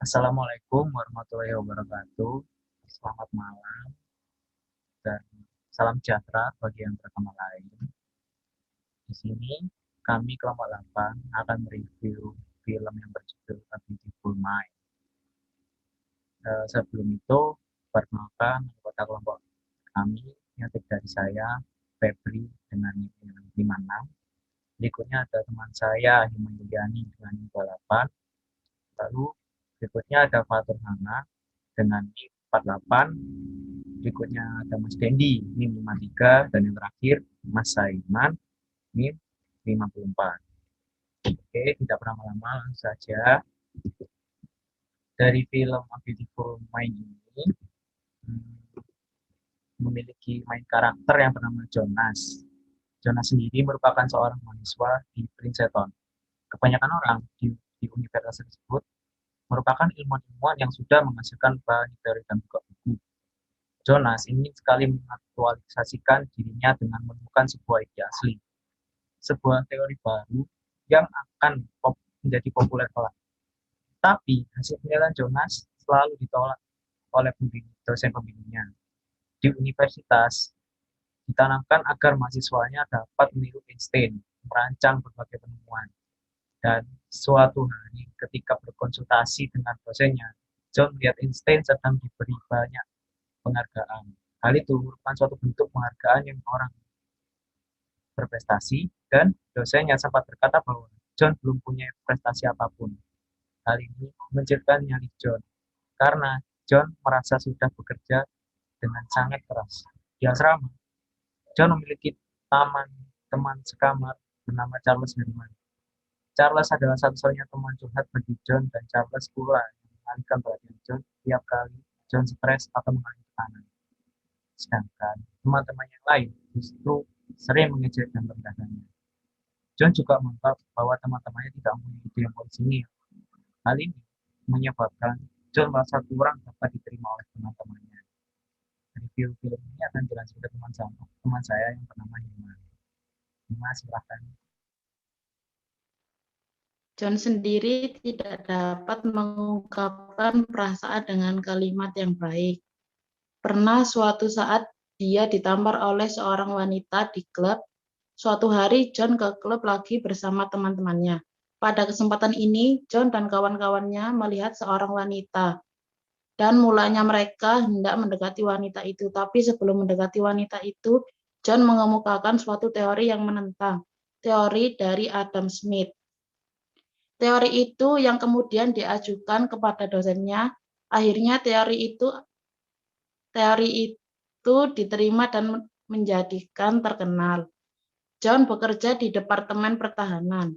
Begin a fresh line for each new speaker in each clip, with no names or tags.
Assalamualaikum warahmatullahi wabarakatuh. Selamat malam dan salam sejahtera bagi yang beragama lain. Di sini kami kelompok 8 akan mereview film yang berjudul A Beautiful Mind. Sebelum itu, perkenalkan anggota kelompok kami yang dari saya, Febri dengan NIM 56. Berikutnya ada teman saya, Hima Yuliani dengan NIM 28. Lalu berikutnya ada Fatur Hana dengan NIM 48. Berikutnya ada Mas Dendi, NIM 53. Dan yang terakhir, Mas Saiman, NIM 54. Oke, tidak berlama-lama, langsung saja. Dari film A Beautiful Mind ini, memiliki main karakter yang bernama Jonas. Jonas sendiri merupakan seorang mahasiswa di Princeton. Kebanyakan orang di universitas tersebut merupakan ilmuwan-ilmuwan yang sudah menghasilkan bahan teori dan juga buku. Jonas ingin sekali mengaktualisasikan dirinya dengan menemukan sebuah ide asli, sebuah teori baru yang akan menjadi populer kelak. Tapi hasil penelitian Jonas selalu ditolak oleh dosen pembimbingnya. Di universitas ditanamkan agar mahasiswanya dapat meniru Einstein, merancang berbagai penemuan. Dan suatu hari ketika berkonsultasi dengan dosennya, John melihat Einstein sedang diberi banyak penghargaan. Hal itu merupakan suatu bentuk penghargaan yang orang berprestasi, dan dosennya sempat berkata bahwa John belum punya prestasi apapun. Hal ini menciptakan nyali John, karena John merasa sudah bekerja dengan sangat keras. Di asrama, John memiliki teman sekamar bernama Charles Herman. Charles adalah satu-satunya teman curhat bagi John, dan Charles pula yang mengalihkan perhatian John tiap kali John stres atau mengalami tekanan. Sedangkan teman-teman yang lain justru sering mengejek dan merendahkannya. John juga menganggap bahwa teman-temannya tidak mempunyai ide yang orisinil. Hal ini menyebabkan John merasa kurang dapat diterima oleh teman-temannya. Review film ini akan dilanjutkan teman saya yang bernama Hima. Hima, silahkan.
John sendiri tidak dapat mengungkapkan perasaan dengan kalimat yang baik. Pernah suatu saat dia ditampar oleh seorang wanita di klub. Suatu hari John ke klub lagi bersama teman-temannya. Pada kesempatan ini, John dan kawan-kawannya melihat seorang wanita. Dan mulanya mereka hendak mendekati wanita itu. Tapi sebelum mendekati wanita itu, John mengemukakan suatu teori yang menentang. Teori dari Adam Smith. Teori itu yang kemudian diajukan kepada dosennya. Akhirnya teori itu diterima dan menjadikan terkenal. John bekerja di Departemen Pertahanan.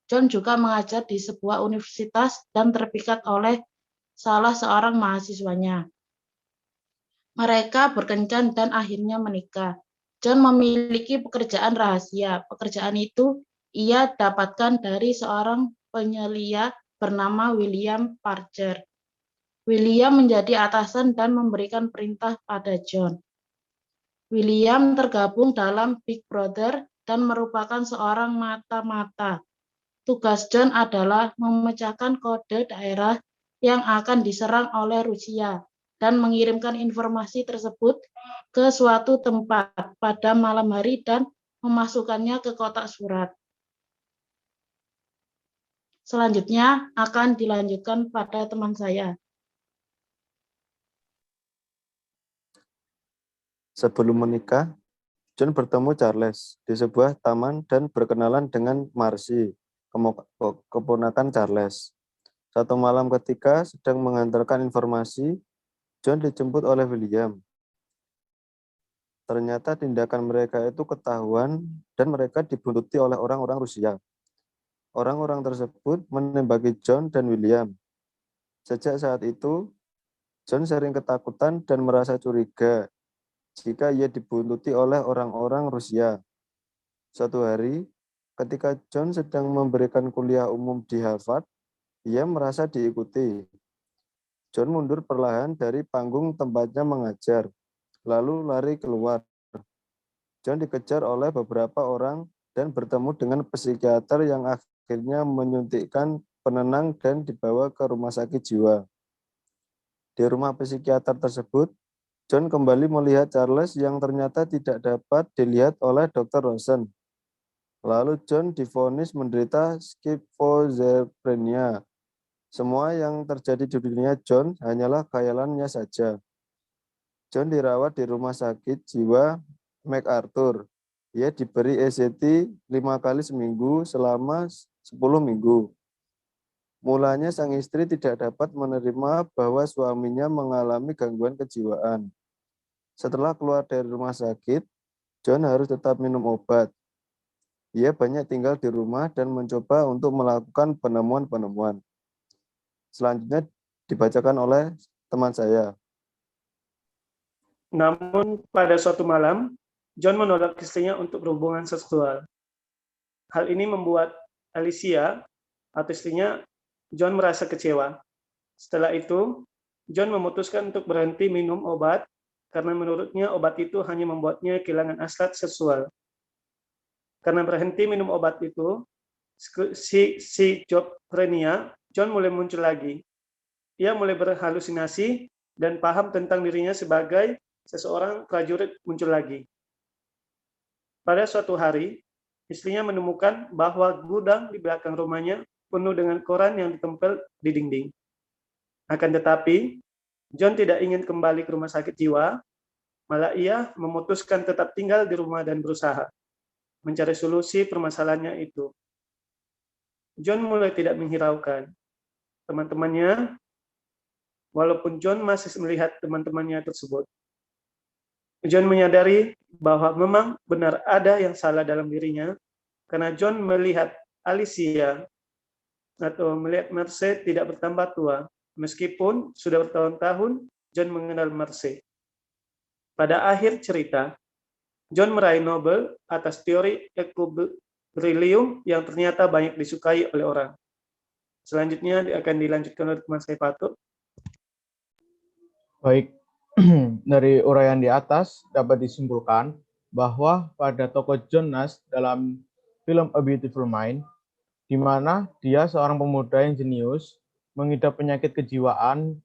John juga mengajar di sebuah universitas dan terpikat oleh salah seorang mahasiswanya. Mereka berkencan dan akhirnya menikah. John memiliki pekerjaan rahasia. Pekerjaan itu ia dapatkan dari seorang penyelia bernama William Parker. William menjadi atasan dan memberikan perintah pada John. William tergabung dalam Big Brother dan merupakan seorang mata-mata. Tugas John adalah memecahkan kode daerah yang akan diserang oleh Rusia dan mengirimkan informasi tersebut ke suatu tempat pada malam hari dan memasukkannya ke kotak surat. Selanjutnya akan dilanjutkan pada teman saya.
Sebelum menikah, John bertemu Charles di sebuah taman dan berkenalan dengan Marcy, keponakan Charles. Satu malam ketika sedang mengantarkan informasi, John dijemput oleh William. Ternyata tindakan mereka itu ketahuan dan mereka dibuntuti oleh orang-orang Rusia. Orang-orang tersebut menembaki John dan William. Sejak saat itu, John sering ketakutan dan merasa curiga jika ia dibuntuti oleh orang-orang Rusia. Suatu hari, ketika John sedang memberikan kuliah umum di Harvard, ia merasa diikuti. John mundur perlahan dari panggung tempatnya mengajar, lalu lari keluar. John dikejar oleh beberapa orang dan bertemu dengan psikiater yang akhirnya menyuntikkan penenang dan dibawa ke rumah sakit jiwa. Di rumah psikiater tersebut, John kembali melihat Charles yang ternyata tidak dapat dilihat oleh Dr. Rosen. Lalu John divonis menderita skizofrenia. Semua yang terjadi di dunia John hanyalah khayalannya saja. John dirawat di rumah sakit jiwa MacArthur. Ia diberi ECT 5 kali seminggu selama 10 minggu. Mulanya sang istri tidak dapat menerima bahwa suaminya mengalami gangguan kejiwaan. Setelah keluar dari rumah sakit, John harus tetap minum obat. Ia banyak tinggal di rumah dan mencoba untuk melakukan penemuan-penemuan. Selanjutnya dibacakan oleh teman saya.
Namun pada suatu malam, John menolak istrinya untuk berhubungan seksual. Hal ini membuat Alicia atau istrinya John merasa kecewa. Setelah itu, John memutuskan untuk berhenti minum obat karena menurutnya obat itu hanya membuatnya kehilangan hasrat seksual. Karena berhenti minum obat itu, skizofrenia John mulai muncul lagi. Ia mulai berhalusinasi dan paham tentang dirinya sebagai seseorang prajurit muncul lagi. Pada suatu hari, istrinya menemukan bahwa gudang di belakang rumahnya penuh dengan koran yang ditempel di dinding. Akan tetapi, John tidak ingin kembali ke rumah sakit jiwa, malah ia memutuskan tetap tinggal di rumah dan berusaha mencari solusi permasalahannya itu. John mulai tidak menghiraukan teman-temannya, walaupun John masih melihat teman-temannya tersebut. John menyadari bahwa memang benar ada yang salah dalam dirinya, karena John melihat Alicia atau melihat Mercy tidak bertambah tua, meskipun sudah bertahun-tahun John mengenal Mercy. Pada akhir cerita, John meraih Nobel atas teori equilibrium yang ternyata banyak disukai oleh orang. Selanjutnya akan dilanjutkan oleh teman saya Pato.
Baik, dari uraian di atas dapat disimpulkan bahwa pada tokoh John Nash dalam film A Beautiful Mind, di mana dia seorang pemuda yang jenius, mengidap penyakit kejiwaan,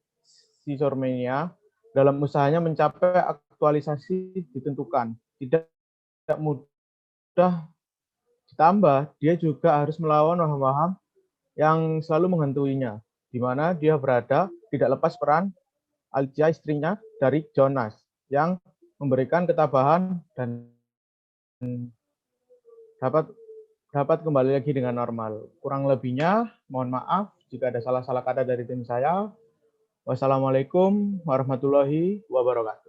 schizophrenia, dalam usahanya mencapai aktualisasi ditentukan. Tidak mudah, ditambah dia juga harus melawan waham-waham yang selalu menghantuinya, di mana dia berada tidak lepas peran Alicia istrinya dari Jonas yang memberikan ketabahan dan dapat kembali lagi dengan normal. Kurang lebihnya mohon maaf jika ada salah-salah kata dari tim saya. Wassalamualaikum warahmatullahi wabarakatuh.